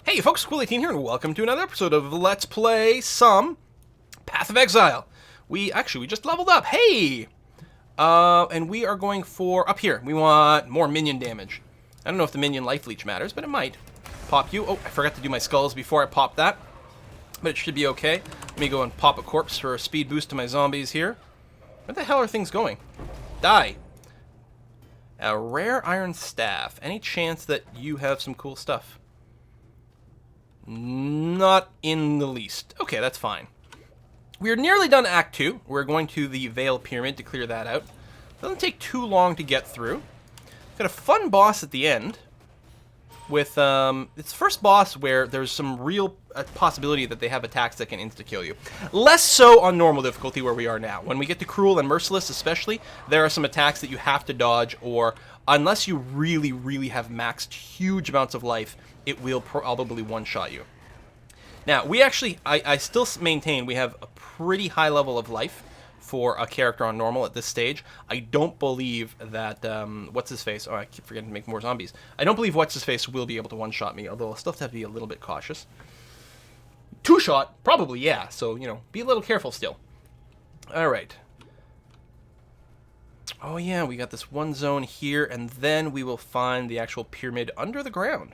Hey folks, Cool18 here, and welcome to another episode of Let's Play some Path of Exile. We just leveled up, hey! And we are going for, up here, we want more minion damage. I don't know if the minion life leech matters, but it might. Pop you. Oh, I forgot to do my skulls before I popped that. But it should be okay. Let me go and pop a corpse for a speed boost to my zombies here. Where the hell are things going? Die. A rare iron staff. Any chance that you have some cool stuff? Not in the least. Okay, that's fine. We're nearly done Act 2. We're going to the Veil Pyramid to clear that out. Doesn't take too long to get through. Got a fun boss at the end. With, it's the first boss where there's some real possibility that they have attacks that can insta-kill you. Less so on normal difficulty where we are now. When we get to Cruel and Merciless especially, there are some attacks that you have to dodge, or unless you really, really have maxed huge amounts of life, it will probably one-shot you. Now, we actually, I still maintain we have a pretty high level of life for a character on normal at this stage. I don't believe that, what's-his-face, oh, I keep forgetting to make more zombies. I don't believe what's-his-face will be able to one-shot me, although I'll still have to be a little bit cautious. Two-shot? Probably, yeah, so, you know, be a little careful still. Alright. Oh yeah, we got this one zone here, and then we will find the actual pyramid under the ground.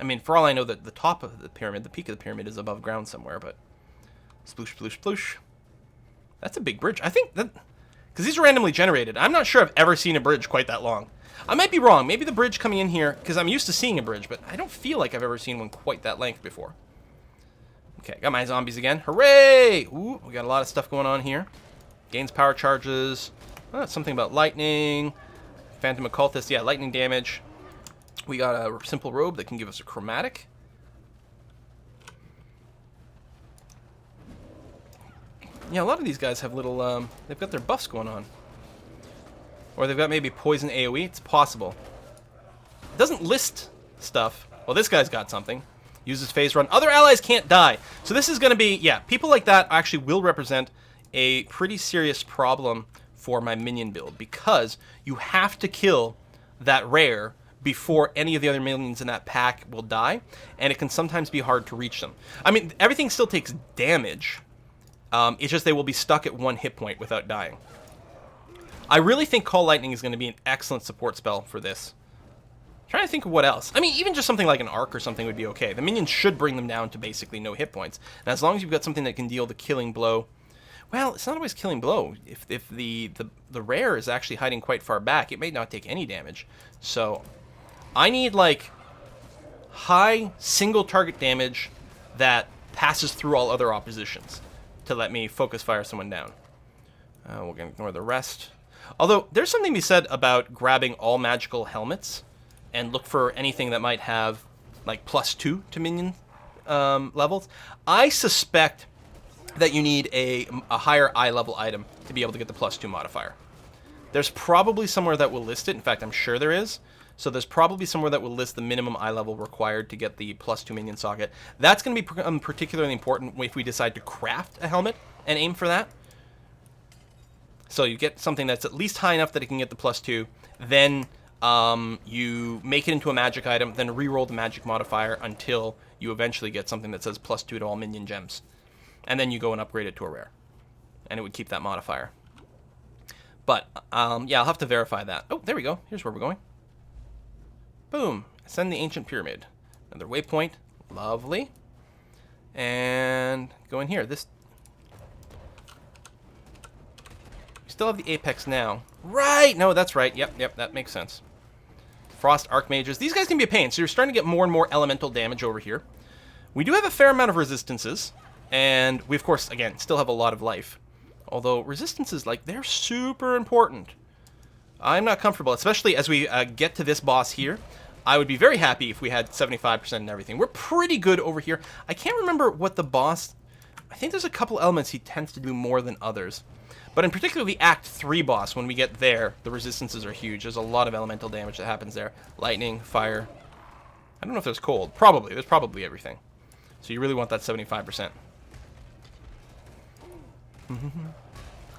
I mean, for all I know, that the top of the pyramid, the peak of the pyramid is above ground somewhere, but... Sploosh, sploosh, sploosh. That's a big bridge. I think that... Because these are randomly generated. I'm not sure I've ever seen a bridge quite that long. I might be wrong. Maybe the bridge coming in here... Because I'm used to seeing a bridge, but I don't feel like I've ever seen one quite that length before. Okay, got my zombies again. Hooray! Ooh, we got a lot of stuff going on here. Gains power charges. Oh, something about lightning. Phantom Occultist. Yeah, lightning damage. We got a simple robe that can give us a chromatic. Yeah, a lot of these guys have little, they've got their buffs going on. Or they've got maybe poison AoE. It's possible. It doesn't list stuff. Well, this guy's got something. Uses phase run. Other allies can't die. So this is going to be, yeah, people like that actually will represent a pretty serious problem for my minion build. Because you have to kill that rare before any of the other minions in that pack will die, and it can sometimes be hard to reach them. I mean, everything still takes damage. It's just they will be stuck at one hit point without dying. I really think Call Lightning is going to be an excellent support spell for this. I'm trying to think of what else. I mean, even just something like an Arc or something would be okay. The minions should bring them down to basically no hit points. And as long as you've got something that can deal the killing blow... Well, it's not always killing blow. If the rare is actually hiding quite far back, it may not take any damage. So... I need, like, high single target damage that passes through all other oppositions to let me focus fire someone down. We're going to ignore the rest. Although, there's something to be said about grabbing all magical helmets and look for anything that might have, like, +2 to minion levels. I suspect that you need a higher eye level item to be able to get the +2 modifier. There's probably somewhere that will list it. In fact, I'm sure there is. So there's probably somewhere that will list the minimum eye level required to get the +2 minion socket. That's going to be particularly important if we decide to craft a helmet and aim for that. So you get something that's at least high enough that it can get the +2. Then you make it into a magic item, then re-roll the magic modifier until you eventually get something that says +2 to all minion gems. And then you go and upgrade it to a rare. And it would keep that modifier. But, yeah, I'll have to verify that. Oh, there we go. Here's where we're going. Boom. Ascend the Ancient Pyramid. Another waypoint. Lovely. And go in here. This... We still have the Apex now. Right! No, that's right. Yep, that makes sense. Frost Archmages. These guys can be a pain, so you're starting to get more and more elemental damage over here. We do have a fair amount of resistances. And we, of course, again, still have a lot of life. Although resistances, like, they're super important. I'm not comfortable, especially as we get to this boss here. I would be very happy if we had 75% and everything. We're pretty good over here. I can't remember what the boss... I think there's a couple elements he tends to do more than others. But in particular, the Act 3 boss, when we get there, the resistances are huge. There's a lot of elemental damage that happens there. Lightning, fire. I don't know if there's cold. Probably. There's probably everything. So you really want that 75%.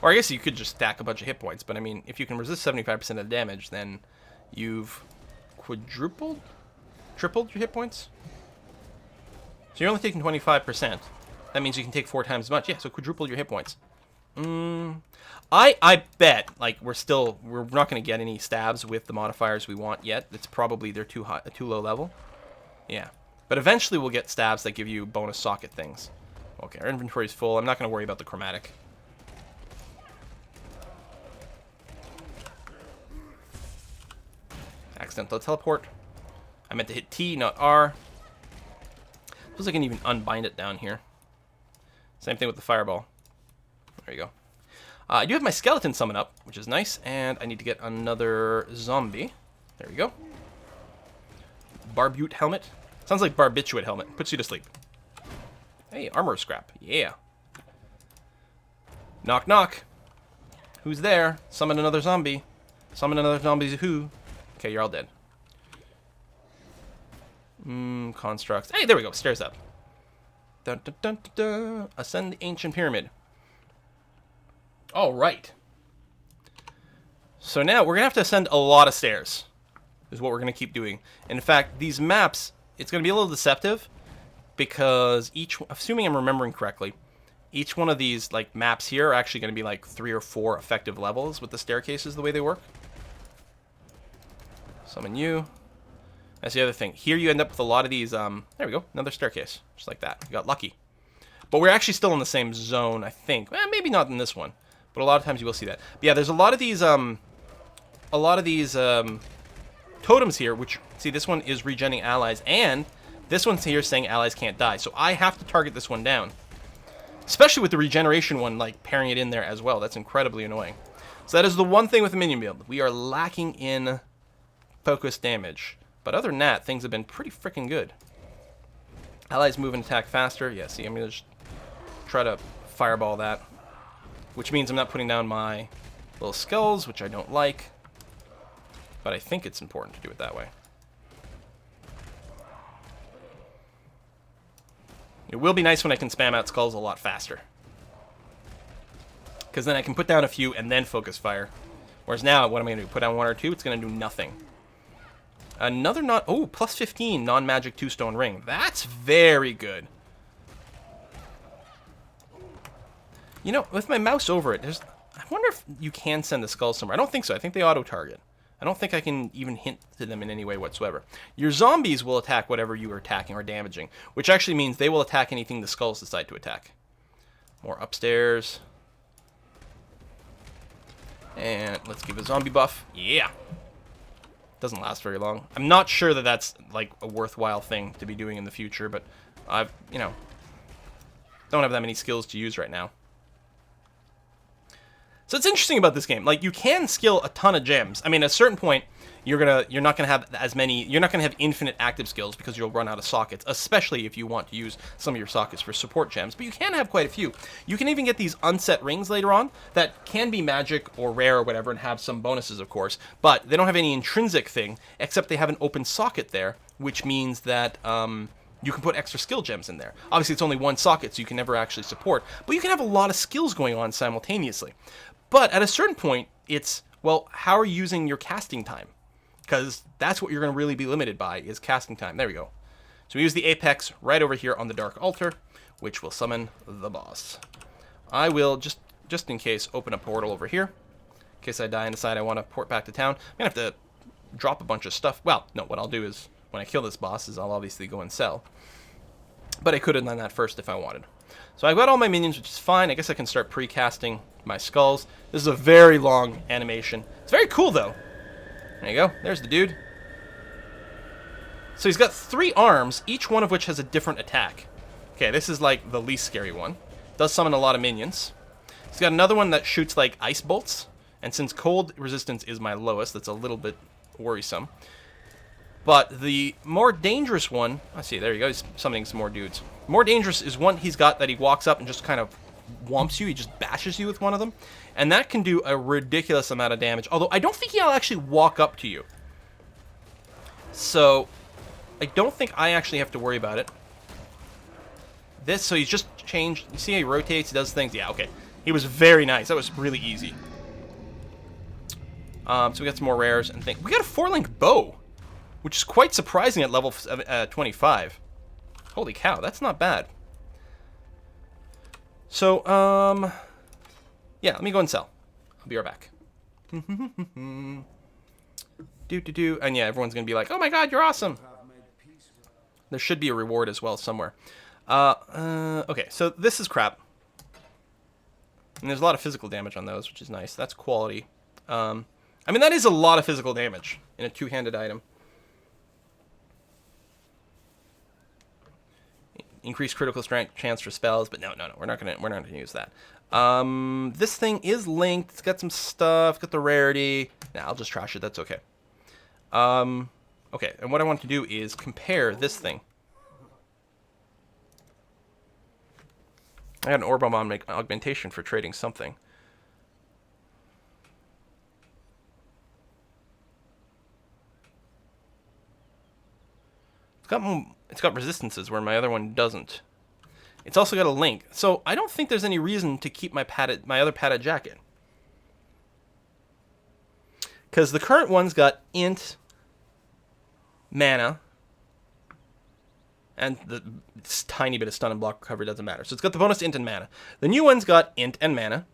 Or I guess you could just stack a bunch of hit points, but I mean, if you can resist 75% of the damage, then you've quadrupled? Tripled your hit points? So you're only taking 25%. That means you can take 4 times as much. Yeah, so quadruple your hit points. I bet, like, we're not going to get any stabs with the modifiers we want yet. It's probably they're too low level. Yeah. But eventually we'll get stabs that give you bonus socket things. Okay, our inventory's full. I'm not going to worry about the chromatic. Accidental teleport. I meant to hit T, not R. Suppose I can even unbind it down here. Same thing with the fireball. There you go. I do have my skeleton summon up, which is nice, and I need to get another zombie. There we go. Barbute helmet. Sounds like barbiturate helmet. Puts you to sleep. Hey, armor scrap. Yeah. Knock, knock. Who's there? Summon another zombie. Summon another zombie who? Okay, you're all dead. Constructs. Hey, there we go. Stairs up. Dun, dun, dun, dun, dun. Ascend the ancient pyramid. All right. So now we're going to have to ascend a lot of stairs, is what we're going to keep doing. In fact, these maps, it's going to be a little deceptive because assuming I'm remembering correctly, each one of these like maps here are actually going to be like 3 or 4 effective levels with the staircases the way they work. Summon you. That's the other thing. Here you end up with a lot of these, there we go, another staircase, just like that. You got lucky. But we're actually still in the same zone, I think. Maybe not in this one, but a lot of times you will see that. But yeah, there's a lot of these, totems here, which, see, this one is regenerating allies, and this one's here saying allies can't die. So I have to target this one down. Especially with the regeneration one, like, pairing it in there as well. That's incredibly annoying. So that is the one thing with the minion build. We are lacking in focus damage. But other than that, things have been pretty freaking good. Allies move and attack faster. Yeah, see, I'm going to just try to fireball that. Which means I'm not putting down my little skulls, which I don't like. But I think it's important to do it that way. It will be nice when I can spam out skulls a lot faster. Because then I can put down a few and then focus fire. Whereas now, what am I going to do? Put down 1 or 2? It's going to do nothing. Another plus 15 non-magic 2-stone ring. That's very good. You know, with my mouse over it, I wonder if you can send the skull somewhere. I don't think so. I think they auto-target. I don't think I can even hint to them in any way whatsoever. Your zombies will attack whatever you are attacking or damaging, which actually means they will attack anything the skulls decide to attack. More upstairs. And let's give a zombie buff. Yeah. Doesn't last very long. I'm not sure that that's like a worthwhile thing to be doing in the future, but I've, don't have that many skills to use right now. So it's interesting about this game. Like, you can skill a ton of gems. I mean, at a certain point, you're not gonna have as many. You're not gonna have infinite active skills because you'll run out of sockets, especially if you want to use some of your sockets for support gems. But you can have quite a few. You can even get these unset rings later on that can be magic or rare or whatever and have some bonuses, of course. But they don't have any intrinsic thing except they have an open socket there, which means that you can put extra skill gems in there. Obviously, it's only one socket, so you can never actually support. But you can have a lot of skills going on simultaneously. But at a certain point, it's, well, how are you using your casting time? Because that's what you're going to really be limited by, is casting time. There we go. So we use the apex right over here on the dark altar, which will summon the boss. I will, just in case, open a portal over here. In case I die and decide I want to port back to town. I'm going to have to drop a bunch of stuff. Well, no, what I'll do is, when I kill this boss, is I'll obviously go and sell. But I could have done that first if I wanted. So I've got all my minions, which is fine. I guess I can start pre-casting my skulls. This is a very long animation. It's very cool, though. There you go. There's the dude. So he's got 3 arms, each one of which has a different attack. Okay, this is like the least scary one. Does summon a lot of minions. He's got another one that shoots like ice bolts. And since cold resistance is my lowest, that's a little bit worrisome. But the more dangerous one, let's see, there you go, he's summoning some more dudes. More dangerous is one he's got that he walks up and just kind of whomps you, he just bashes you with one of them. And that can do a ridiculous amount of damage, although I don't think he'll actually walk up to you. So, I don't think I actually have to worry about it. So he's just changed, you see how he rotates, he does things, yeah, okay. He was very nice, that was really easy. So we got some more rares and things. We got a 4-link bow, which is quite surprising at level 25. Holy cow, that's not bad. So, yeah, let me go and sell. I'll be right back. And yeah, everyone's gonna be like, oh my god, you're awesome. There should be a reward as well somewhere. Okay, so this is crap. And there's a lot of physical damage on those, which is nice. That's quality. I mean, that is a lot of physical damage in a two-handed item. Increased critical strength chance for spells, but no, we're not gonna use that. This thing is linked. It's got some stuff. Got the rarity. Nah, I'll just trash it. That's okay. Okay, and what I want to do is compare this thing. I got an orb on augmentation for trading something. It's got resistances where my other one doesn't. It's also got a link, so I don't think there's any reason to keep my other padded jacket. Because the current one's got int, mana, and this tiny bit of stun and block recovery doesn't matter. So it's got the bonus int and mana. The new one's got int and mana,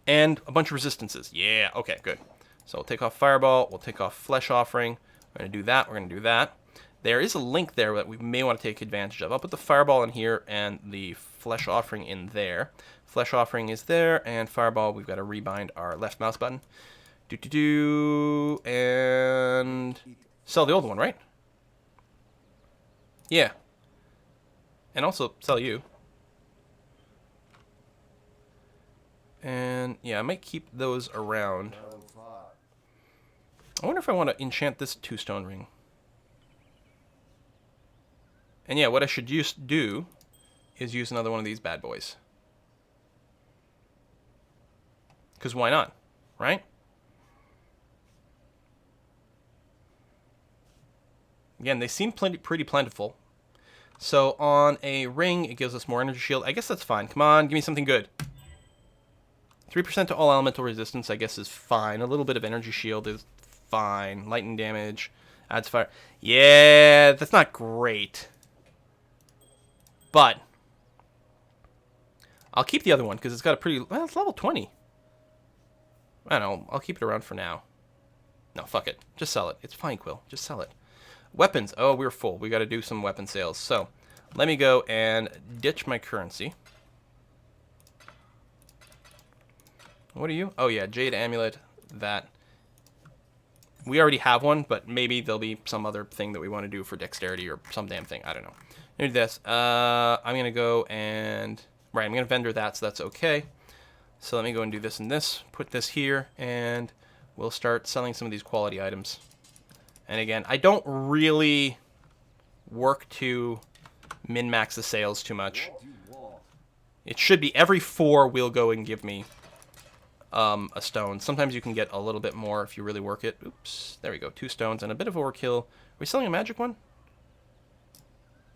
and a bunch of resistances. Yeah, okay, good. So we'll take off Fireball, we'll take off Flesh Offering. We're going to do that, we're going to do that. There is a link there that we may want to take advantage of. I'll put the Fireball in here and the Flesh Offering in there. Flesh Offering is there, and Fireball, we've got to rebind our left mouse button. And sell the old one, right? Yeah. And also sell you. And yeah, I might keep those around. I wonder if I want to enchant this 2-stone ring. And yeah, what I should do is use another one of these bad boys. Because why not, right? Again, they seem pretty plentiful. So on a ring, it gives us more energy shield. I guess that's fine. Come on, give me something good. 3% to all elemental resistance, I guess, is fine. A little bit of energy shield is fine. Lightning damage, adds fire. Yeah, that's not great. But I'll keep the other one because it's got a pretty... Well, it's level 20. I don't know. I'll keep it around for now. No, fuck it. Just sell it. It's fine, Quill. Just sell it. Weapons. Oh, we're full. We got to do some weapon sales. So let me go and ditch my currency. What are you? Oh, yeah. Jade Amulet. That. We already have one, but maybe there'll be some other thing that we want to do for dexterity or some damn thing. I don't know. I'm going to do this. I'm going to go and... Right, I'm going to vendor that, so that's okay. So let me go and do this and this. Put this here, and we'll start selling some of these quality items. And again, I don't really work to min-max the sales too much. It should be every 4 will go and give me a stone. Sometimes you can get a little bit more if you really work it. Oops, there we go. 2 stones and a bit of overkill. Are we selling a magic one?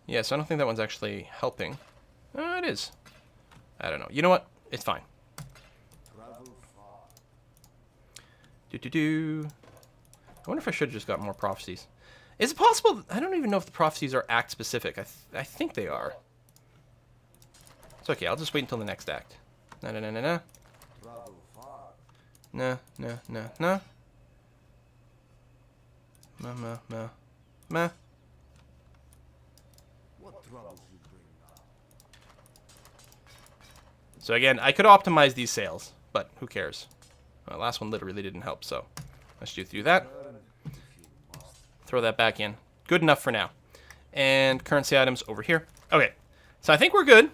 Yes, I don't think that one's actually helping. It is. I don't know. You know what? It's fine. I wonder if I should have just got more prophecies. Is it possible? I don't even know if the prophecies are act specific. I think they are. It's okay. I'll just wait until the next act. No. No. Meh. So again, I could optimize these sales, but who cares? Well, last one literally didn't help, so let's do that. Throw that back in. Good enough for now. And currency items over here. Okay, so I think we're good.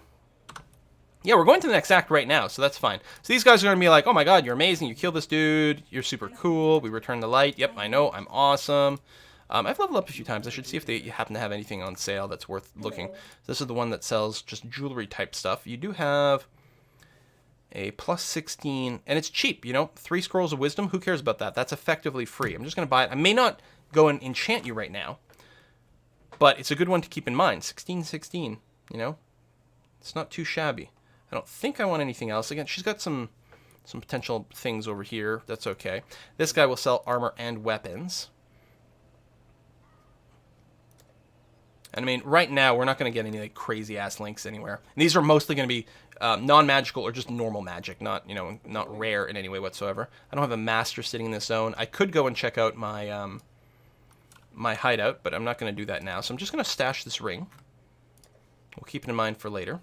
Yeah, we're going to the next act right now, so that's fine. So these guys are going to be like, oh my god, you're amazing, you killed this dude, you're super cool, we returned the light, yep, I know, I'm awesome. I've leveled up a few times. I should see if they happen to have anything on sale that's worth looking. So this is the one that sells just jewelry type stuff. You do have a plus 16, and it's cheap, you know, 3 scrolls of wisdom. Who cares about that? That's effectively free. I'm just going to buy it. I may not go and enchant you right now, but it's a good one to keep in mind. 16, you know, it's not too shabby. I don't think I want anything else. Again, she's got some potential things over here. That's okay. This guy will sell armor and weapons. And I mean, right now, we're not going to get any like crazy-ass links anywhere. And these are mostly going to be non-magical or just normal magic, not, you know, not rare in any way whatsoever. I don't have a master sitting in this zone. I could go and check out my my hideout, but I'm not going to do that now. So I'm just going to stash this ring. We'll keep it in mind for later.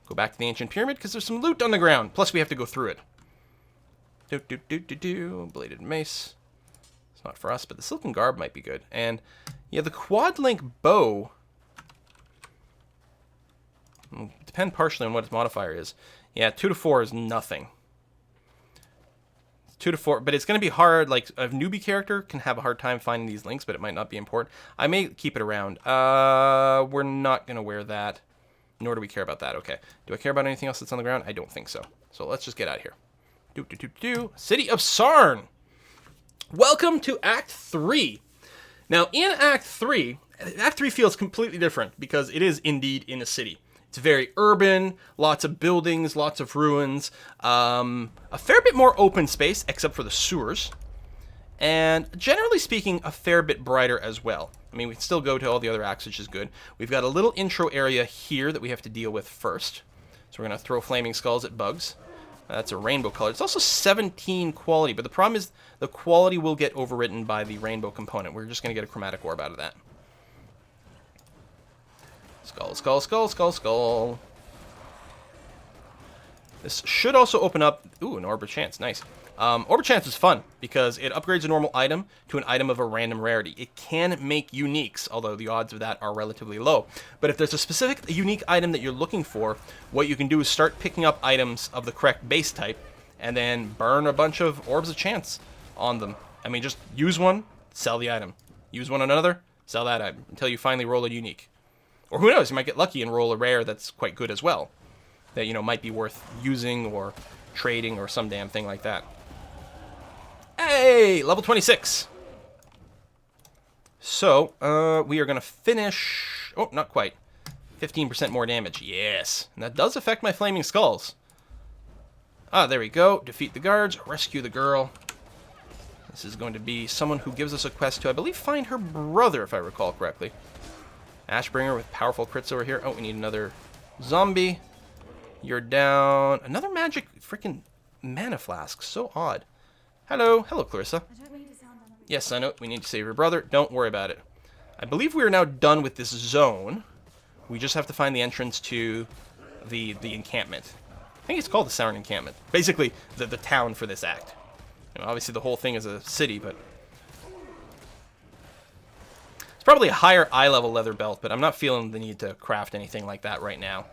Go back to the ancient pyramid because there's some loot on the ground. Plus, we have to go through it. Bladed mace. It's not for us, but the silken garb might be good. And yeah, the quad link bow will depend partially on what its modifier is. Yeah, 2 to 4 is nothing. 2 to 4, but it's going to be hard. Like a newbie character can have a hard time finding these links, but it might not be important. I may keep it around. We're not going to wear that, nor do we care about that. Okay. Do I care about anything else that's on the ground? I don't think so. So let's just get out of here. City of Sarn. Welcome to Act 3. Now, in Act 3 feels completely different because it is indeed in a city. It's very urban, lots of buildings, lots of ruins, a fair bit more open space, except for the sewers, and generally speaking, a fair bit brighter as well. I mean, we can still go to all the other acts, which is good. We've got a little intro area here that we have to deal with first. So we're going to throw flaming skulls at bugs. That's a rainbow color. It's also 17 quality, but the problem is the quality will get overwritten by the rainbow component. We're just going to get a chromatic orb out of that. Skull, skull, skull, skull, skull. This should also open up... Ooh, an Orb of Chance. Nice. Orb of Chance is fun because it upgrades a normal item to an item of a random rarity. It can make uniques, although the odds of that are relatively low. But if there's a specific unique item that you're looking for, what you can do is start picking up items of the correct base type and then burn a bunch of Orbs of Chance on them. I mean, just use one, sell the item. Use one on another, sell that item until you finally roll a unique. Or who knows, you might get lucky and roll a rare that's quite good as well. That, you know, might be worth using or trading or some damn thing like that. Hey, level 26. So, we are going to finish... Oh, not quite. 15% more damage. Yes. And that does affect my flaming skulls. Ah, there we go. Defeat the guards. Rescue the girl. This is going to be someone who gives us a quest to, I believe, find her brother, if I recall correctly. Ashbringer with powerful crits over here. Oh, we need another zombie. You're down. Another magic freaking mana flask. So odd. Hello. Hello, Clarissa. Yes, I know. We need to save your brother. Don't worry about it. I believe we are now done with this zone. We just have to find the entrance to the encampment. I think it's called the Sarn Encampment. Basically, the town for this act. You know, obviously, the whole thing is a city, but... It's probably a higher eye-level leather belt, but I'm not feeling the need to craft anything like that right now.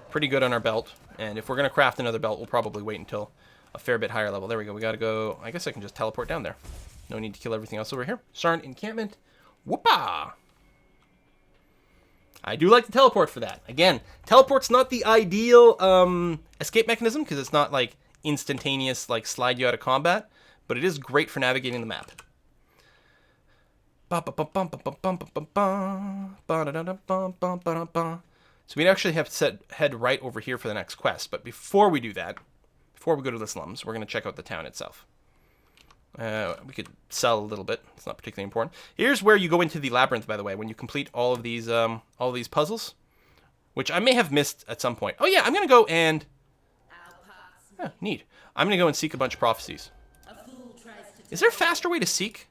Pretty good on our belt, and if we're going to craft another belt, we'll probably wait until a fair bit higher level. There we go. We got to go... I guess I can just teleport down there. No need to kill everything else over here. Sarn Encampment. Whoopah! I do like to teleport for that. Again, teleport's not the ideal escape mechanism, because it's not, like, instantaneous, like, slide you out of combat, but it is great for navigating the map. So we'd actually have to head right over here for the next quest. But before we do that, before we go to the slums, we're going to check out the town itself. We could sell a little bit. It's not particularly important. Here's where you go into the labyrinth, by the way, when you complete all of these puzzles, which I may have missed at some point. Oh yeah, I'm going to go and... Oh, neat. I'm going to go and seek a bunch of prophecies. Is there a faster way to seek?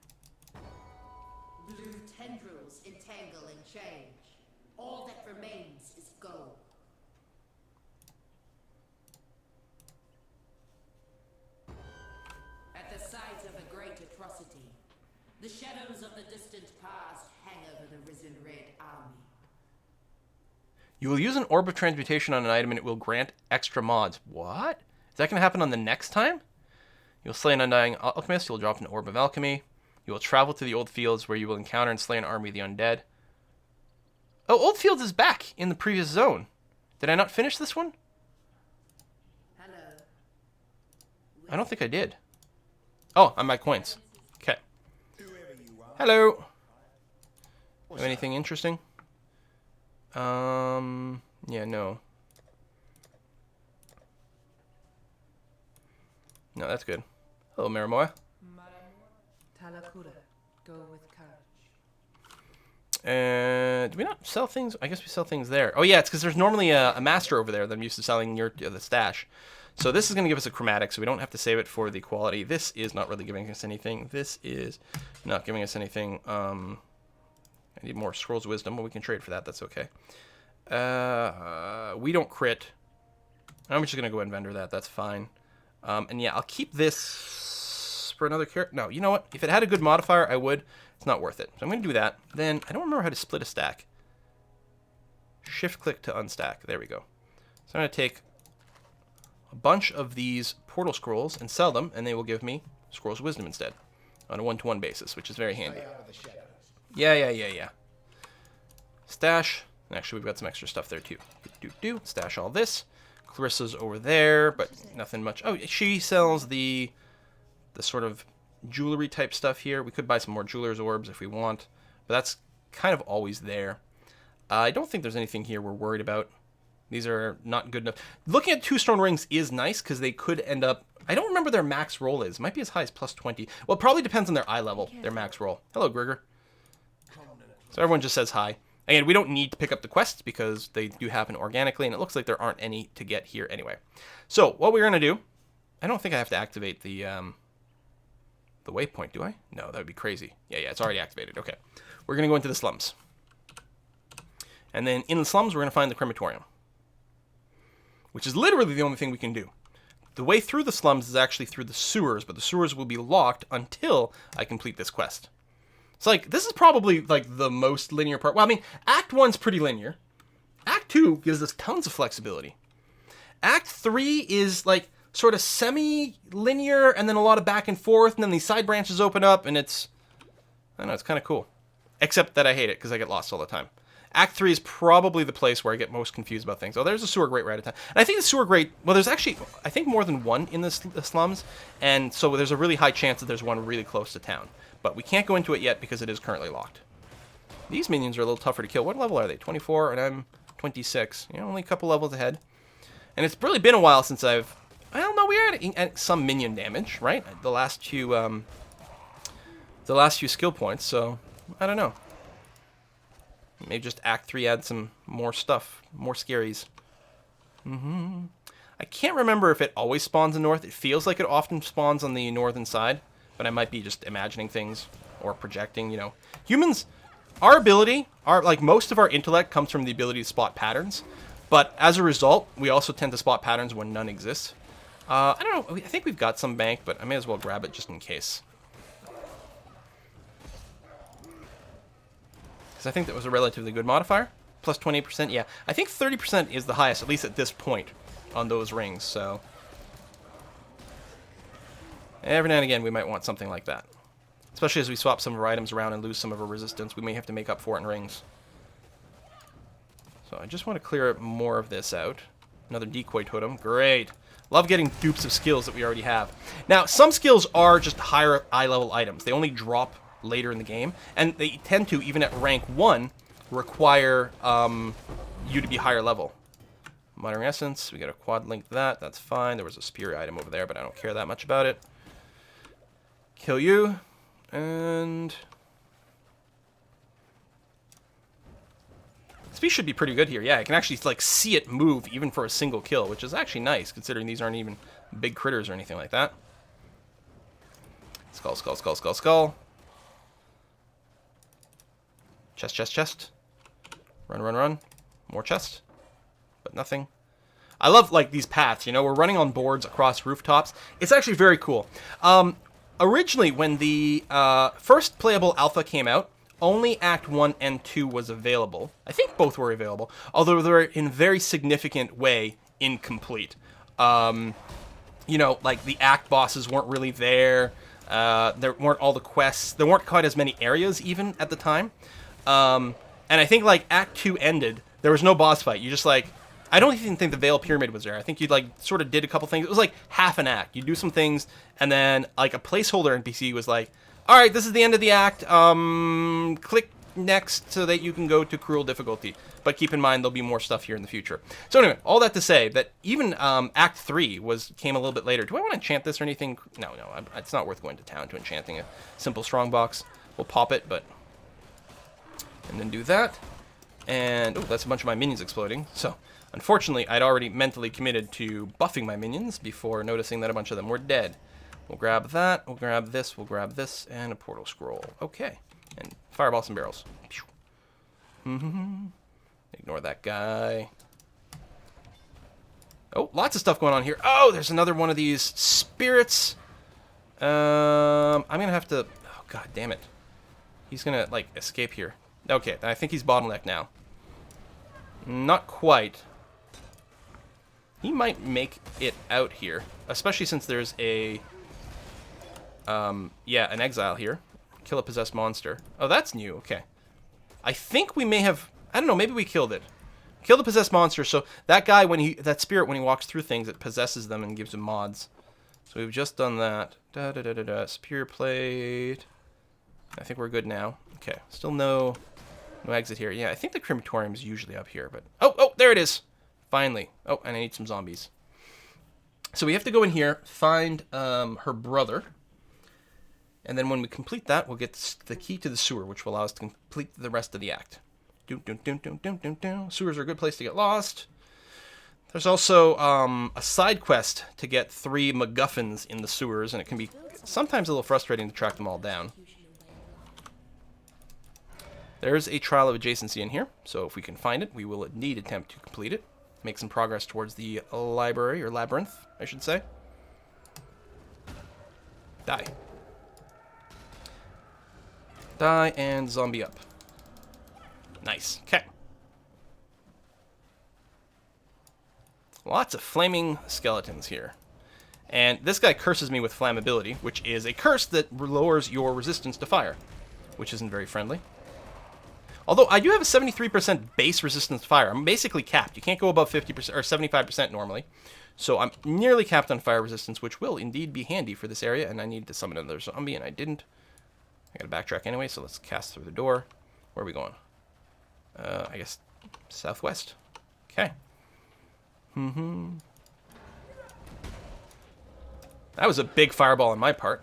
The shadows of the distant past hang over the risen Red Army. You will use an Orb of Transmutation on an item and it will grant extra mods. What? Is that going to happen on the next time? You'll slay an undying alchemist. You'll drop an Orb of Alchemy. You will travel to the Old Fields where you will encounter and slay an army of the undead. Oh, Old Fields is back in the previous zone. Did I not finish this one? Hello. I don't think I did. Oh, I'm at coins. Okay. Hello. Have anything interesting? Yeah, no. No, that's good. Hello, Maramoya. Talakura, go with courage. Do we not sell things? I guess we sell things there. Oh, yeah, it's because there's normally a master over there that I'm used to selling the stash. So this is going to give us a chromatic, so we don't have to save it for the quality. This is not really giving us anything. This is not giving us anything. I need more Scrolls of Wisdom, but we can trade for that. That's okay. We don't crit. I'm just going to go ahead and vendor that. That's fine. And yeah, I'll keep this for another character. No, you know what? If it had a good modifier, I would. It's not worth it. So I'm going to do that. Then I don't remember how to split a stack. Shift-click to unstack. There we go. So I'm going to take a bunch of these portal scrolls and sell them, and they will give me Scrolls of Wisdom instead on a one-to-one basis, which is very handy. Yeah. Stash. Actually, we've got some extra stuff there, too. Stash all this. Clarissa's over there, but nothing much. Oh, she sells the sort of jewelry type stuff here. We could buy some more jeweler's orbs if we want, but that's kind of always there. I don't think there's anything here we're worried about. These are not good enough. Looking at 2 stone rings is nice because they could end up... I don't remember their max roll is. It might be as high as plus 20. Well, it probably depends on their eye level, their max roll. Hello, Grigor. So everyone just says hi. Again, we don't need to pick up the quests because they do happen organically, and it looks like there aren't any to get here anyway. So what we're going to do... I don't think I have to activate the waypoint, do I? No, that would be crazy. Yeah, it's already activated. Okay. We're going to go into the slums. And then in the slums, we're going to find the crematorium, which is literally the only thing we can do. The way through the slums is actually through the sewers, but the sewers will be locked until I complete this quest. It's like, this is probably like the most linear part. Well, I mean, Act 1's pretty linear. Act 2 gives us tons of flexibility. Act 3 is like sort of semi-linear and then a lot of back and forth, and then these side branches open up, and it's, I don't know, it's kind of cool. Except that I hate it because I get lost all the time. Act 3 is probably the place where I get most confused about things. Oh, there's a sewer grate right at the time. And I think the sewer grate, well, there's actually, I think more than one in the slums, and so there's a really high chance that there's one really close to town. But we can't go into it yet because it is currently locked. These minions are a little tougher to kill. What level are they? 24, and I'm 26. You know, only a couple levels ahead. And it's really been a while since I've, I don't know, we are at some minion damage, right? The last few skill points, so I don't know. Maybe just Act 3 add some more stuff, more scaries. I can't remember if it always spawns in north. It feels like it often spawns on the northern side, but I might be just imagining things or projecting, you know. Humans, our ability, like most of our intellect comes from the ability to spot patterns, but as a result, we also tend to spot patterns when none exists. I don't know, I think we've got some bank, but I may as well grab it just in case. Because I think that was a relatively good modifier. Plus 28%, yeah. I think 30% is the highest, at least at this point, on those rings, so... every now and again, we might want something like that. Especially as we swap some of our items around and lose some of our resistance, we may have to make up for it in rings. So I just want to clear more of this out. Another decoy totem, great. Love getting dupes of skills that we already have. Now, some skills are just higher eye-level items. They only drop later in the game, and they tend to, even at rank 1, require you to be higher level. Modern Essence, we got a quad link that, that's fine. There was a spear item over there, but I don't care that much about it. Kill you, and... speed should be pretty good here. Yeah, I can actually like see it move even for a single kill, which is actually nice, considering these aren't even big critters or anything like that. Skull, skull, skull, skull, skull. Chest, chest, chest. Run, run, run. More chest. But nothing. I love, like, these paths, you know? We're running on boards across rooftops. It's actually very cool. Originally, when the first playable alpha came out, only Act 1 and 2 was available. I think both were available, although they're in a very significant way incomplete. You know, like, the Act bosses weren't really there. There weren't all the quests. There weren't quite as many areas, even, at the time. And I think, like, Act 2 ended, there was no boss fight. You just, like, I don't even think the Veil Pyramid was there. I think you, like, sort of did a couple things. It was, like, half an act. You do some things, and then, like, a placeholder NPC was like, all right, this is the end of the act. Click next so that you can go to cruel difficulty. But keep in mind, there'll be more stuff here in the future. So anyway, all that to say that even Act 3 came a little bit later. Do I want to enchant this or anything? No, it's not worth going to town to enchanting a simple strongbox. We'll pop it, but... And then do that. And, oh, that's a bunch of my minions exploding. So, unfortunately, I'd already mentally committed to buffing my minions before noticing that a bunch of them were dead. We'll grab that, we'll grab this, and a portal scroll. Okay. And fireballs and barrels. Ignore that guy. Oh, lots of stuff going on here. Oh, there's another one of these spirits. I'm going to have to... Oh, god damn it. He's going to, like, escape here. Okay, I think he's bottlenecked now. Not quite. He might make it out here. Especially since there's a... yeah, an exile here. Kill a possessed monster. Oh, that's new. Okay. I think we may have... I don't know, maybe we killed it. Kill the possessed monster, so that guy, that spirit, when he walks through things, it possesses them and gives them mods. So we've just done that. Spear plate. I think we're good now. Okay, still no exit here. Yeah, I think the crematorium is usually up here, but... Oh, there it is! Finally. Oh, and I need some zombies. So we have to go in here, find her brother, and then when we complete that, we'll get the key to the sewer, which will allow us to complete the rest of the act. Sewers are a good place to get lost. There's also a side quest to get 3 MacGuffins in the sewers, and it can be sometimes a little frustrating to track them all down. There's a trial of adjacency in here, so if we can find it, we will indeed attempt to complete it. Make some progress towards the library, or labyrinth, I should say. Die. Die and zombie up. Nice. Okay. Lots of flaming skeletons here. And this guy curses me with flammability, which is a curse that lowers your resistance to fire, which isn't very friendly. Although I do have a 73% base resistance to fire. I'm basically capped. You can't go above 50% or 75% normally. So I'm nearly capped on fire resistance, which will indeed be handy for this area. And I needed to summon another zombie, and I didn't. I gotta backtrack anyway, so let's cast through the door. Where are we going? I guess southwest. Okay. That was a big fireball on my part.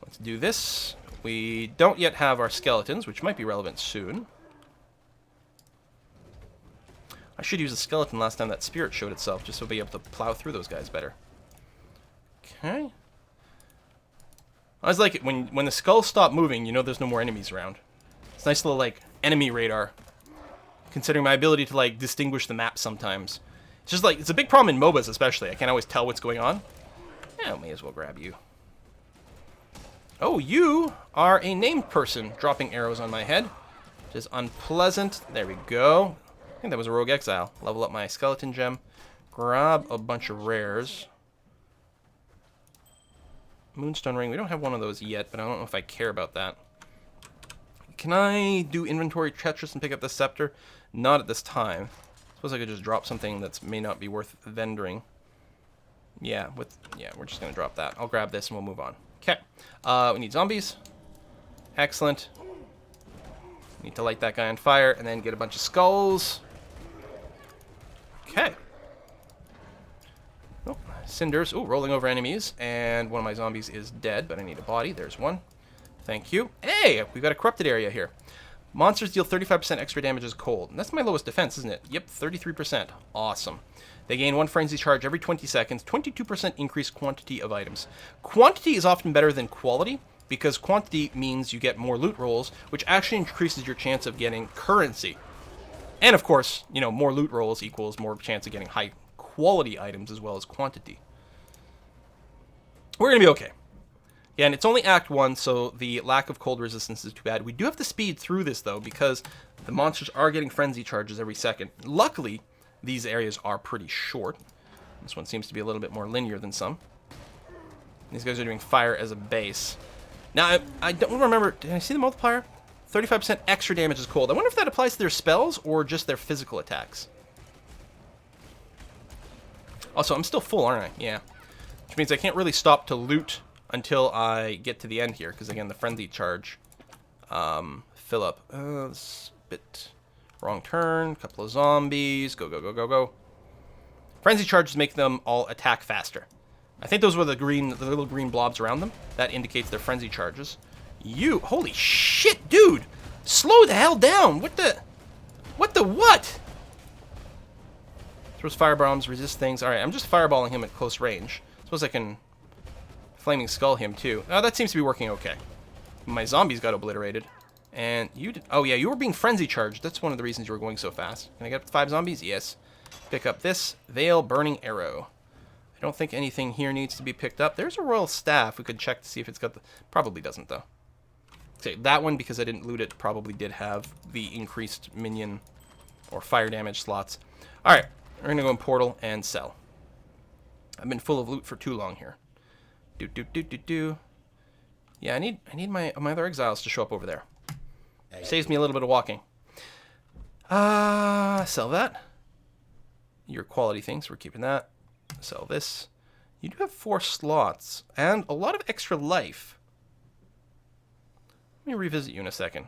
Let's do this. We don't yet have our skeletons, which might be relevant soon. I should use a skeleton last time that spirit showed itself, just so we'll be able to plow through those guys better. Okay. I always like it when the skulls stop moving, you know there's no more enemies around. It's a nice little, like, enemy radar. Considering my ability to, like, distinguish the map sometimes. It's just, like, it's a big problem in MOBAs especially. I can't always tell what's going on. Yeah, may as well grab you. Oh, you are a named person dropping arrows on my head. Which is unpleasant. There we go. I think that was a rogue exile. Level up my skeleton gem. Grab a bunch of rares. Moonstone ring. We don't have one of those yet, but I don't know if I care about that. Can I do inventory Tetris and pick up the scepter? Not at this time. Suppose I could just drop something that may not be worth vendoring. Yeah, we're just gonna drop that. I'll grab this and we'll move on. Okay. We need zombies. Excellent. Need to light that guy on fire and then get a bunch of skulls. Okay. Oh, cinders. Ooh, rolling over enemies. And one of my zombies is dead, but I need a body. There's one. Thank you. Hey, we've got a corrupted area here. Monsters deal 35% extra damage as cold. And that's my lowest defense, isn't it? Yep, 33%. Awesome. They gain 1 frenzy charge every 20 seconds, 22% increased quantity of items. Quantity is often better than quality, because quantity means you get more loot rolls, which actually increases your chance of getting currency. And of course, you know, more loot rolls equals more chance of getting high quality items as well as quantity. We're going to be okay. Yeah, and it's only Act 1, so the lack of cold resistance is too bad. We do have to speed through this, though, because the monsters are getting frenzy charges every second. Luckily, these areas are pretty short. This one seems to be a little bit more linear than some. These guys are doing fire as a base. Now, I don't remember... Did I see the multiplier? 35% extra damage is cold. I wonder if that applies to their spells or just their physical attacks. Also, I'm still full, aren't I? Yeah. Which means I can't really stop to loot until I get to the end here, because again, the frenzy charge fill up. This bit wrong turn. Couple of zombies. Go, go, go, go, go. Frenzy charges make them all attack faster. I think those were the little green blobs around them. That indicates their frenzy charges. Holy shit, dude! Slow the hell down! What the... what? Throws fire bombs, resist things. Alright, I'm just fireballing him at close range. Suppose I can Flaming Skull him too. Oh, that seems to be working okay. My zombies got obliterated. And you did... Oh yeah, you were being frenzy charged. That's one of the reasons you were going so fast. Can I get up to 5 zombies? Yes. Pick up this Veil Burning Arrow. I don't think anything here needs to be picked up. There's a Royal Staff. We could check to see if it's got the... Probably doesn't though. Okay, that one, because I didn't loot it, probably did have the increased minion or fire damage slots. Alright. We're going to go in Portal and sell. I've been full of loot for too long here. Yeah, I need my other exiles to show up over there. Saves me a little bit of walking. Sell that. Your quality things, we're keeping that. Sell this. You do have 4 slots and a lot of extra life. Let me revisit you in a second.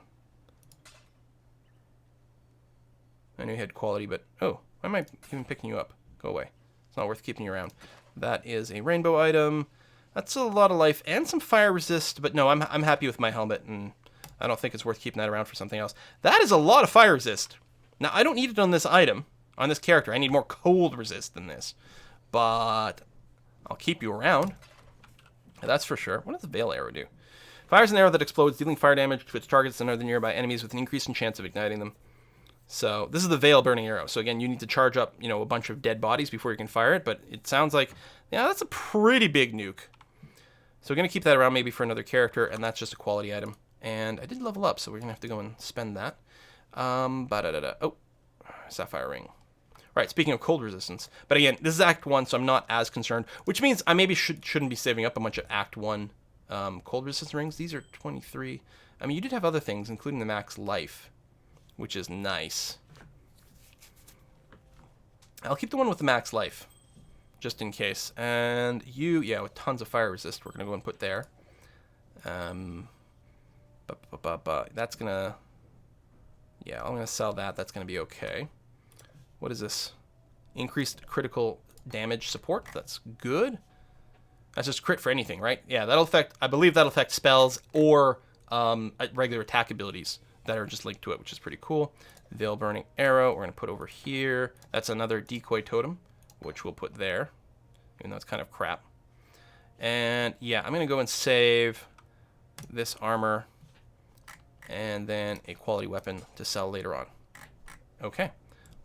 I knew you had quality, but... Oh, why am I even picking you up? Go away. It's not worth keeping you around. That is a rainbow item. That's a lot of life and some fire resist, but no, I'm happy with my helmet, and I don't think it's worth keeping that around for something else. That is a lot of fire resist. Now, I don't need it on this item, on this character. I need more cold resist than this, but I'll keep you around. That's for sure. What does the Veil Arrow do? Fires an arrow that explodes, dealing fire damage to its targets and other nearby enemies with an increase in chance of igniting them. So this is the Veil Burning Arrow. So again, you need to charge up, you know, a bunch of dead bodies before you can fire it. But it sounds like, yeah, that's a pretty big nuke. So we're going to keep that around maybe for another character, and that's just a quality item. And I did level up, so we're going to have to go and spend that. Oh, Sapphire Ring. Right, speaking of cold resistance. But again, this is Act 1, so I'm not as concerned. Which means I maybe shouldn't be saving up a bunch of Act 1 cold resistance rings. These are 23. I mean, you did have other things, including the max life, which is nice. I'll keep the one with the max life, just in case. And you, yeah, with tons of fire resist, we're going to go and put there. That's going to... Yeah, I'm going to sell that. That's going to be okay. What is this? Increased critical damage support. That's good. That's just crit for anything, right? Yeah, that'll affect... I believe that'll affect spells or regular attack abilities that are just linked to it, which is pretty cool. Veil Burning Arrow, we're going to put over here. That's another decoy totem, which we'll put there, even though it's kind of crap. And yeah, I'm going to go and save this armor and then a quality weapon to sell later on. Okay,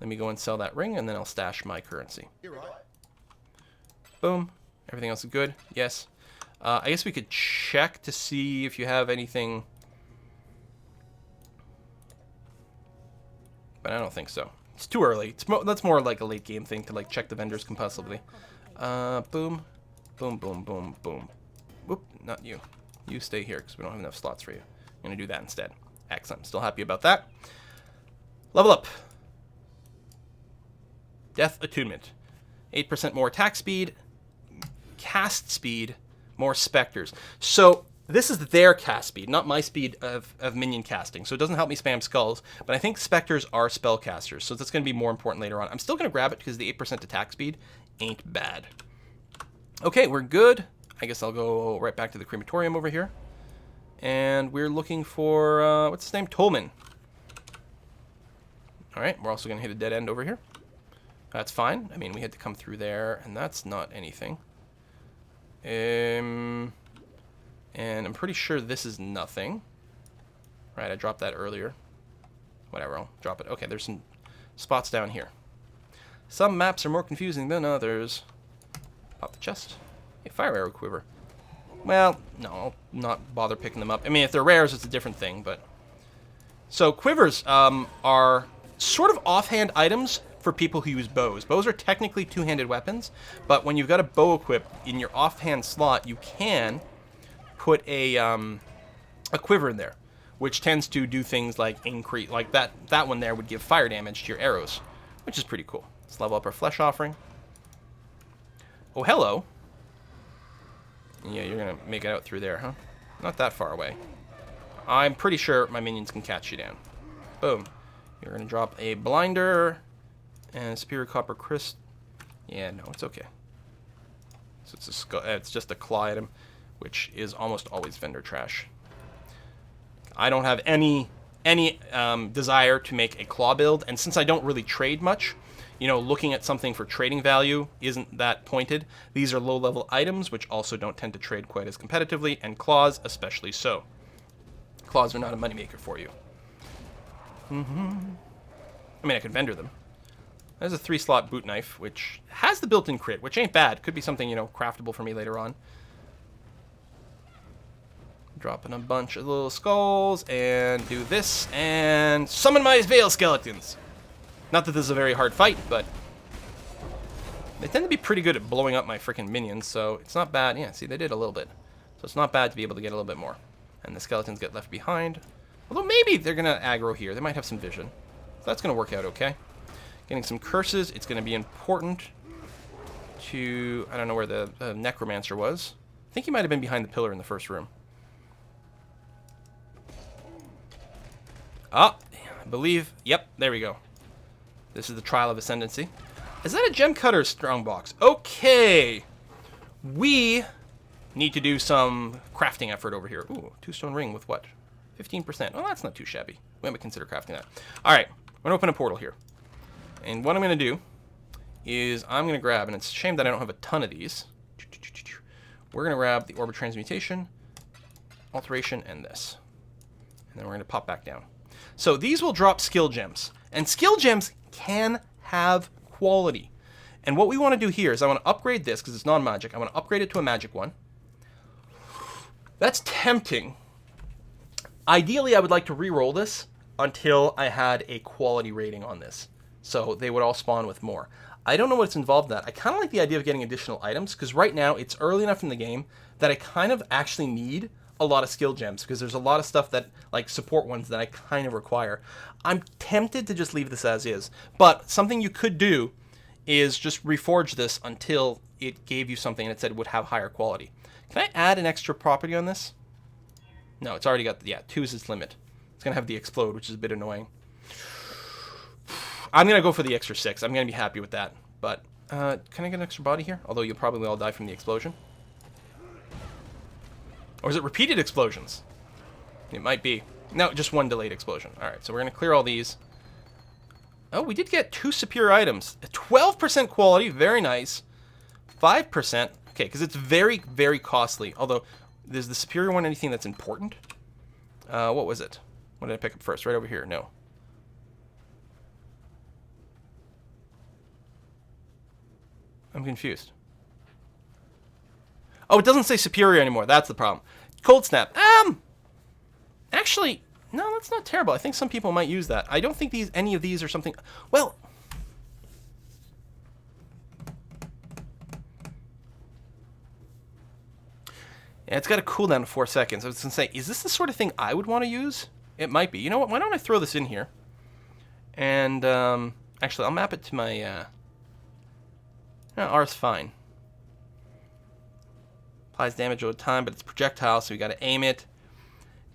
let me go and sell that ring, and then I'll stash my currency. You're right. Boom. Everything else is good? Yes. I guess we could check to see if you have anything... But I don't think so. It's too early. That's more like a late game thing to like check the vendors compulsively. Boom. Boom, boom, boom, boom. Whoop, not you. You stay here because we don't have enough slots for you. I'm going to do that instead. Excellent. Still happy about that. Level up. Death Attunement. 8% more attack speed. Cast speed. More specters. So... This is their cast speed, not my speed of minion casting. So it doesn't help me spam skulls, but I think specters are spellcasters, so that's going to be more important later on. I'm still going to grab it because the 8% attack speed ain't bad. Okay, we're good. I guess I'll go right back to the crematorium over here. And we're looking for, what's his name? Tolman. Alright, we're also going to hit a dead end over here. That's fine. I mean, we had to come through there, and that's not anything. And I'm pretty sure this is nothing. Right, I dropped that earlier. Whatever, I'll drop it. Okay, there's some spots down here. Some maps are more confusing than others. Pop the chest. A fire arrow quiver. Well, no, I'll not bother picking them up. I mean, if they're rares, it's a different thing, but... So, quivers are sort of offhand items for people who use bows. Bows are technically two-handed weapons, but when you've got a bow equipped in your offhand slot, you can... put a quiver in there, which tends to do things like increase, like that one there would give fire damage to your arrows, which is pretty cool. Let's level up our flesh offering. Oh, hello. Yeah, you're gonna make it out through there, huh? Not that far away. I'm pretty sure my minions can catch you down. Boom. You're gonna drop a blinder and a superior copper crisp. Yeah, no, it's okay. So it's just a claw item, which is almost always vendor trash. I don't have any any desire to make a claw build. And since I don't really trade much, you know, looking at something for trading value isn't that pointed. These are low-level items, which also don't tend to trade quite as competitively, and claws especially so. Claws are not a moneymaker for you. I mean, I could vendor them. There's a 3-slot boot knife, which has the built-in crit, which ain't bad. Could be something, you know, craftable for me later on. Dropping a bunch of little skulls, and do this, and summon my Veil Skeletons. Not that this is a very hard fight, but they tend to be pretty good at blowing up my freaking minions, so it's not bad. Yeah, see, they did a little bit. So it's not bad to be able to get a little bit more. And the skeletons get left behind. Although maybe they're going to aggro here. They might have some vision. So that's going to work out okay. Getting some curses. It's going to be important to... I don't know where the necromancer was. I think he might have been behind the pillar in the first room. Ah, I believe... Yep, there we go. This is the Trial of Ascendancy. Is that a gem cutter strongbox? Okay. We need to do some crafting effort over here. Ooh, 2-stone ring with what? 15%. Oh, that's not too shabby. We might consider crafting that. All right, I'm going to open a portal here. And what I'm going to do is I'm going to grab, and it's a shame that I don't have a ton of these. We're going to grab the Orb of Transmutation, Alteration, and this. And then we're going to pop back down. So these will drop skill gems. And skill gems can have quality. And what we want to do here is I want to upgrade this because it's non-magic. I want to upgrade it to a magic one. That's tempting. Ideally, I would like to re-roll this until I had a quality rating on this. So they would all spawn with more. I don't know what's involved in that. I kind of like the idea of getting additional items because right now it's early enough in the game that I kind of actually need a lot of skill gems because there's a lot of stuff that, like support ones, that I kind of require. I'm tempted to just leave this as is, but something you could do is just reforge this until it gave you something and it said it would have higher quality. Can I add an extra property on this? No, it's already got, yeah, 2 is its limit. It's going to have the explode, which is a bit annoying. I'm going to go for the extra 6. I'm going to be happy with that. But, can I get an extra body here? Although you'll probably all die from the explosion. Or is it repeated explosions? It might be. No, just one delayed explosion. Alright, so we're going to clear all these. Oh, we did get 2 superior items. 12% quality, very nice. 5%. Okay, because it's very, very costly. Although, is the superior one anything that's important? What was it? What did I pick up first? Right over here. No. I'm confused. Oh, it doesn't say superior anymore. That's the problem. Cold snap. Actually, no, that's not terrible. I think some people might use that. I don't think any of these are something... Well... Yeah, it's got a cooldown of 4 seconds. I was going to say, is this the sort of thing I would want to use? It might be. You know what? Why don't I throw this in here? And, actually, I'll map it to my, no, R's fine. Applies damage over time, but it's projectile, so we got to aim it.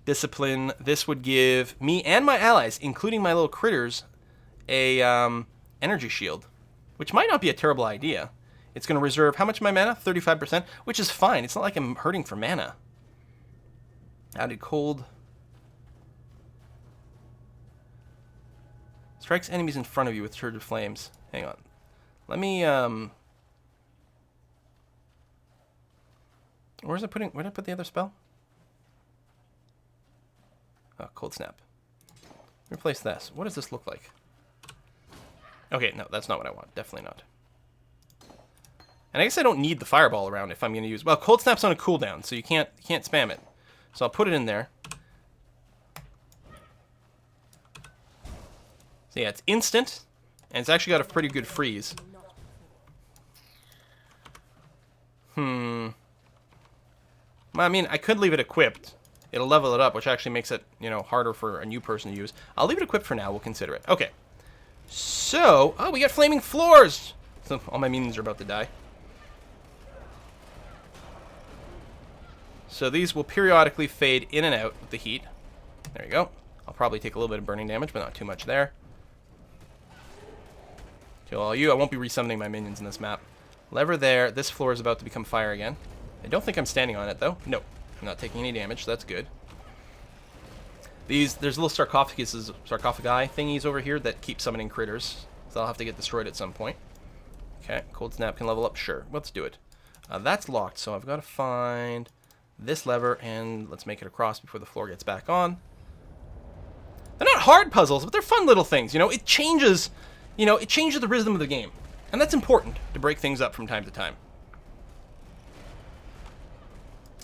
Discipline. This would give me and my allies, including my little critters, a energy shield, which might not be a terrible idea. It's going to reserve how much of my mana? 35%, which is fine. It's not like I'm hurting for mana. Added cold. Strikes enemies in front of you with Surge of Flames. Hang on. Let me, where did I put the other spell? Oh, Cold Snap. Replace this. What does this look like? Okay, no, that's not what I want. Definitely not. And I guess I don't need the Fireball around if I'm going to use... Well, Cold Snap's on a cooldown, so you can't spam it. So I'll put it in there. So yeah, it's instant, and it's actually got a pretty good freeze. Well, I mean, I could leave it equipped. It'll level it up, which actually makes it, you know, harder for a new person to use. I'll leave it equipped for now. We'll consider it. Okay. So, oh, we got flaming floors! So all my minions are about to die. So these will periodically fade in and out with the heat. There you go. I'll probably take a little bit of burning damage, but not too much there. Kill all you. I won't be resummoning my minions in this map. Lever there. This floor is about to become fire again. I don't think I'm standing on it, though. No. I'm not taking any damage, so that's good. There's little sarcophagi thingies over here that keep summoning critters. So I'll have to get destroyed at some point. Okay, Cold Snap can level up. Sure, let's do it. That's locked, so I've got to find this lever, and let's make it across before the floor gets back on. They're not hard puzzles, but they're fun little things. It changes, it changes the rhythm of the game. And that's important, to break things up from time to time.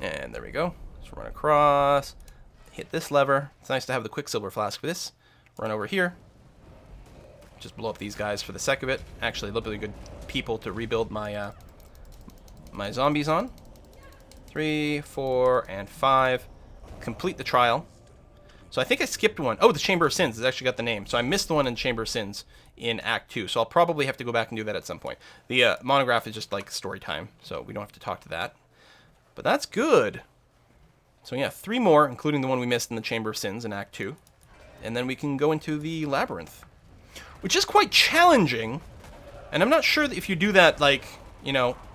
And there we go. Let's run across, hit this lever. It's nice to have the Quicksilver Flask for this. Run over here. Just blow up these guys for the sake of it. Actually, they'll be good people to rebuild my my zombies on. 3, 4, and 5. Complete the trial. So I think I skipped one. Oh, the Chamber of Sins has actually got the name. So I missed the one in Chamber of Sins in Act 2. So I'll probably have to go back and do that at some point. The monograph is just like story time, so we don't have to talk to that. But that's good. So yeah, 3 more, including the one we missed in the Chamber of Sins in Act 2. And then we can go into the Labyrinth, which is quite challenging. And I'm not sure that if you do that, like,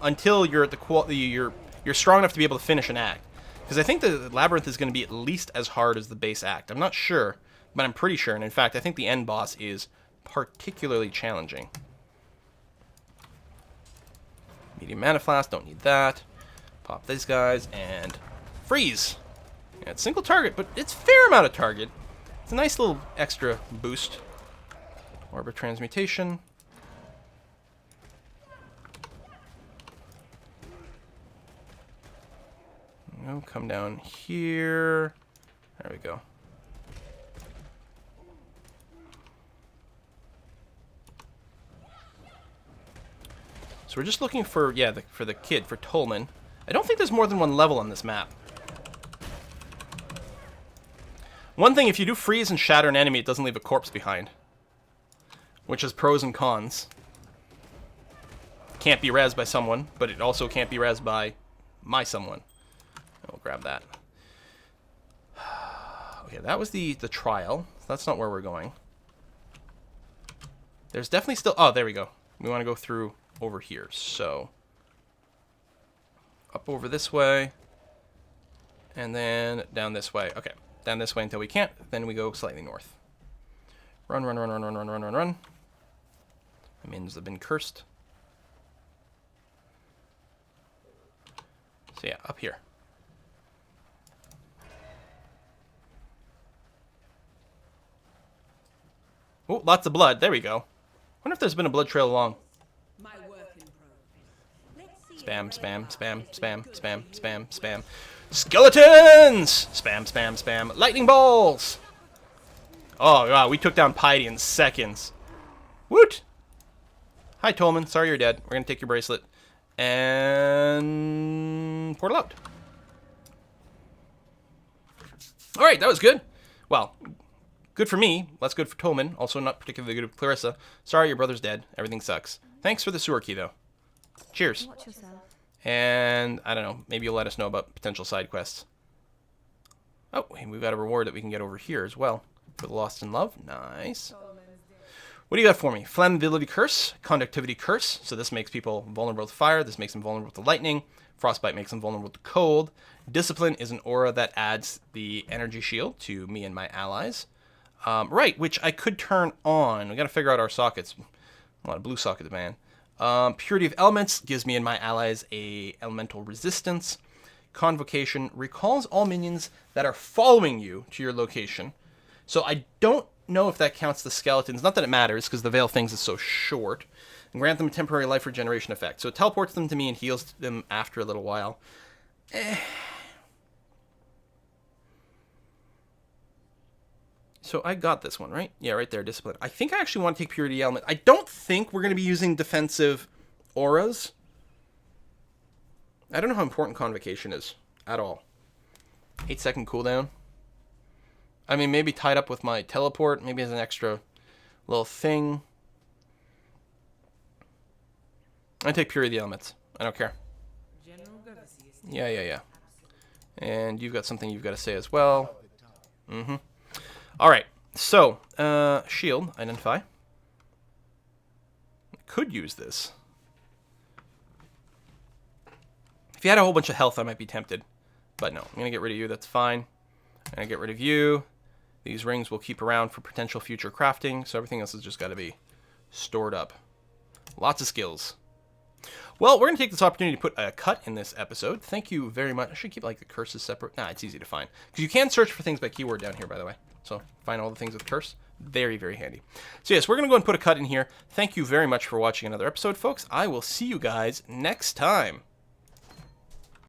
until you're at the you're strong enough to be able to finish an act. Because I think the Labyrinth is going to be at least as hard as the base act. I'm not sure, but I'm pretty sure. And in fact, I think the end boss is particularly challenging. Medium Mana Flask, don't need that. Pop these guys, and freeze! Yeah, it's single target, but it's a fair amount of target. It's a nice little extra boost. Orb of Transmutation. Come down here. There we go. So we're just looking for, for the kid, for Tolman. I don't think there's more than one level on this map. One thing, if you do freeze and shatter an enemy, it doesn't leave a corpse behind. Which has pros and cons. Can't be rezzed by someone, but it also can't be rezzed by my someone. We'll grab that. Okay, that was the trial. That's not where we're going. There's definitely still... Oh, there we go. We want to go through over here. So, up over this way. And then down this way. Okay, down this way until we can't. Then we go slightly north. Run, run, run, run, run, run, run, run, run. The minions have been cursed. So yeah, up here. Oh, lots of blood. There we go. Wonder if there's been a blood trail along. Spam, spam, spam, spam, spam, spam, spam. Skeletons! Spam, spam, spam. Lightning bolts! Oh, wow, we took down Piety in seconds. Woot! Hi, Tolman. Sorry you're dead. We're going to take your bracelet. And... portal out. Alright, that was good. Well... good for me, less good for Tolman, also not particularly good for Clarissa. Sorry, your brother's dead. Everything sucks. Thanks for the sewer key, though. Cheers. Watch yourself. And, I don't know, maybe you'll let us know about potential side quests. Oh, we've got a reward that we can get over here as well. For the Lost in Love. Nice. What do you got for me? Flammability Curse, Conductivity Curse. So this makes people vulnerable to fire. This makes them vulnerable to lightning. Frostbite makes them vulnerable to cold. Discipline is an aura that adds the energy shield to me and my allies. Right, which I could turn on. We gotta figure out our sockets. A lot of blue sockets, man. Purity of Elements gives me and my allies a elemental resistance. Convocation recalls all minions that are following you to your location. So I don't know if that counts the skeletons. Not that it matters, because the Veil Things is so short. And grant them a temporary life regeneration effect. So it teleports them to me and heals them after a little while. So I got this one, right? Yeah, right there, Discipline. I think I actually want to take Purity Element. I don't think we're going to be using defensive auras. I don't know how important Convocation is at all. 8-second cooldown. I mean, maybe tied up with my teleport. Maybe as an extra little thing. I take Purity of the Elements. I don't care. Yeah. And you've got something you've got to say as well. Mm-hmm. Alright, so, shield, identify. Could use this. If you had a whole bunch of health, I might be tempted. But no, I'm going to get rid of you, that's fine. I'm going to get rid of you. These rings will keep around for potential future crafting, so everything else has just got to be stored up. Lots of skills. Well, we're going to take this opportunity to put a cut in this episode. Thank you very much. I should keep like the curses separate. Nah, it's easy to find. Because you can search for things by keyword down here, by the way. So find all the things with curse. Very, very handy. So yes, we're going to go and put a cut in here. Thank you very much for watching another episode, folks. I will see you guys next time.